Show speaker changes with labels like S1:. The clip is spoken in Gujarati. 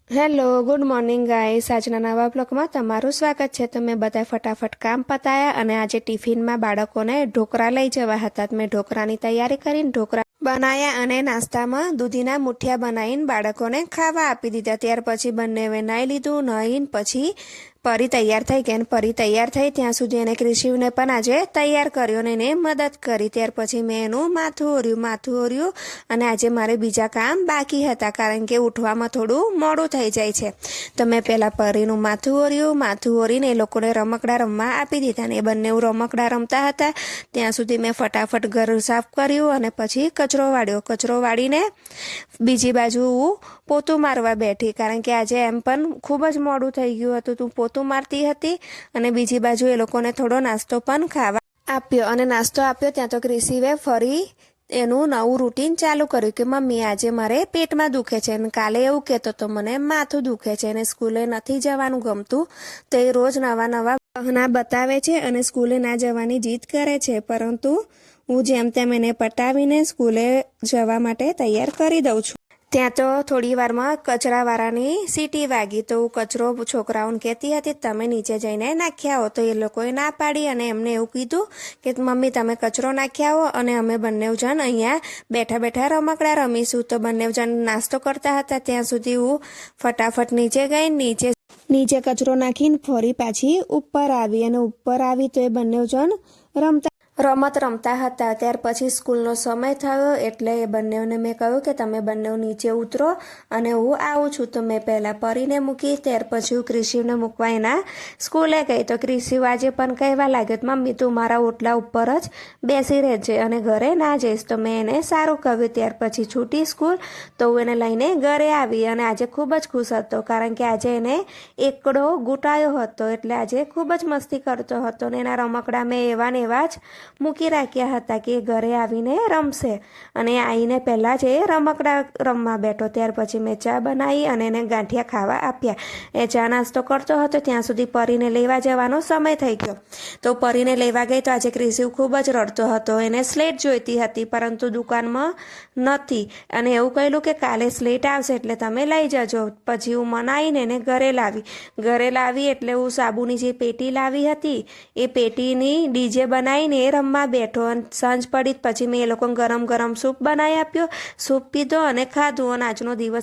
S1: Hello, good morning guys. આજના નવા બ્લોગમાં તમારું સ્વાગત છે. તો મેં બધા ફટાફટ કામ પતાયા અને આજે ટિફિનમાં બાળકોને ઢોકળા લઈ જવા હતા. મેં ઢોકળાની તૈયારી કરીને ઢોકળા બનાયા અને નાસ્તામાં દૂધીના મુઠિયા બનાવીને બાળકોને ખાવા આપી દીધા. ત્યાર પછી બંનેવે નાહી લીધું. નાહીને પછી પરી તૈયાર થઈ ગઈ અને પરી તૈયાર થઈ ત્યાં સુધી એને ક્રિશિવને પણ આજે તૈયાર કર્યો અને એને મદદ કરી. ત્યાર પછી મેં એનું માથું ઓર્યું અને આજે મારે બીજા કામ બાકી હતા કારણ કે ઉઠવામાં થોડું મોડું થઈ જાય છે. તો મેં પહેલાં પરીનું માથું ઓરીને એ લોકોને રમકડા રમવા આપી દીધા ને એ બંને રમકડા રમતા હતા ત્યાં સુધી મેં ફટાફટ ઘર સાફ કર્યું અને પછી કચરો વાળીને બીજી બાજુ પોતું મારવા બેઠી કારણ કે આજે એમ પણ ખૂબ જ મોડું થઈ ગયું હતું. તું પોતું મારતી હતી અને બીજી બાજુ એ લોકોને થોડો નાસ્તો પણ ખાવા આપ્યો અને નાસ્તો આપ્યો ત્યાં તો ક્રિશિવે ફરી એનું નવું રૂટીન ચાલુ કર્યું કે મમ્મી આજે મારે પેટમાં દુખે છે અને કાલે એવું કહેતો તો મને માથું દુખે છે અને સ્કૂલે નથી જવાનું ગમતું. તો એ રોજ નવા બહાના બતાવે છે અને સ્કૂલે ના જવાની જીદ કરે છે, પરંતુ હું જેમ તેમ એને પટાવીને સ્કૂલે જવા માટે તૈયાર કરી દઉં છું. ત્યાં તો થોડી વારમાં કચરાવાળાની સીટી વાગી તો કચરો છોકરાઓને કહેતી હતી તમે નીચે જઈને નાખ્યા આવો. તો એ લોકોએ ના પાડી અને એમને એવું કીધું કે મમ્મી તમે કચરો નાખ્યા આવો અને અમે બંને જણ અહીંયા બેઠા બેઠા રમકડા રમીશું. તો બંને જણ નાસ્તો કરતા હતા ત્યાં સુધી હું ફટાફટ નીચે ગઈ. નીચે કચરો નાખીને ફરી પાછી ઉપર આવી અને ઉપર આવી તો એ બંને જણ રમત રમતા હતા. ત્યાર પછી સ્કૂલનો સમય થયો એટલે એ બંનેઓને મેં કહ્યું કે તમે બંને નીચે ઉતરો અને હું આવું છું. તો મેં પહેલાં પરીને મૂકી ત્યાર પછી હું ક્રિશિવને મૂકવા એના સ્કૂલે ગઈ. તો ક્રિશિવ આજે પણ કહેવા લાગ્યો મમ્મી તું મારા ઓટલા ઉપર જ બેસી રહેજે અને ઘરે ના જઈશ. તો મેં એને સારું કહ્યું. ત્યાર પછી છૂટી સ્કૂલ તો હું એને લઈને ઘરે આવી અને આજે ખૂબ જ ખુશ હતો કારણ કે આજે એને એકડો ગૂંટાયો હતો એટલે આજે ખૂબ જ મસ્તી કરતો હતો ને એના રમકડા મેં એવા જ મૂકી રાખ્યા હતા કે ઘરે આવીને રમશે અને આવીને પહેલાં જ એ રમકડા રમવા બેઠો. ત્યાર પછી મેં ચા બનાવી અને એને ગાંઠિયા ખાવા આપ્યા. એ ચા નાસ્તો કરતો હતો ત્યાં સુધી પરીને લેવા જવાનો સમય થઈ ગયો. તો પરીને લેવા ગઈ તો આજે ક્રિશિવ ખૂબ જ રડતો હતો. એને સ્લેટ જોઈતી હતી પરંતુ દુકાનમાં નથી અને એવું કહેલું કે કાલે સ્લેટ આવશે એટલે તમે લઈ જજો. પછી હું મનાવીને એને ઘરે લાવી એટલે હું સાબુની જે પેટી લાવી હતી એ પેટીની ડીજે બનાવીને રમવા બેઠો અને સાંજ પડી પછી મેં એ લોકોને ગરમ સૂપ બનાવી આપ્યો. સૂપ પીધો અને ખાધું અને આજનો દિવસ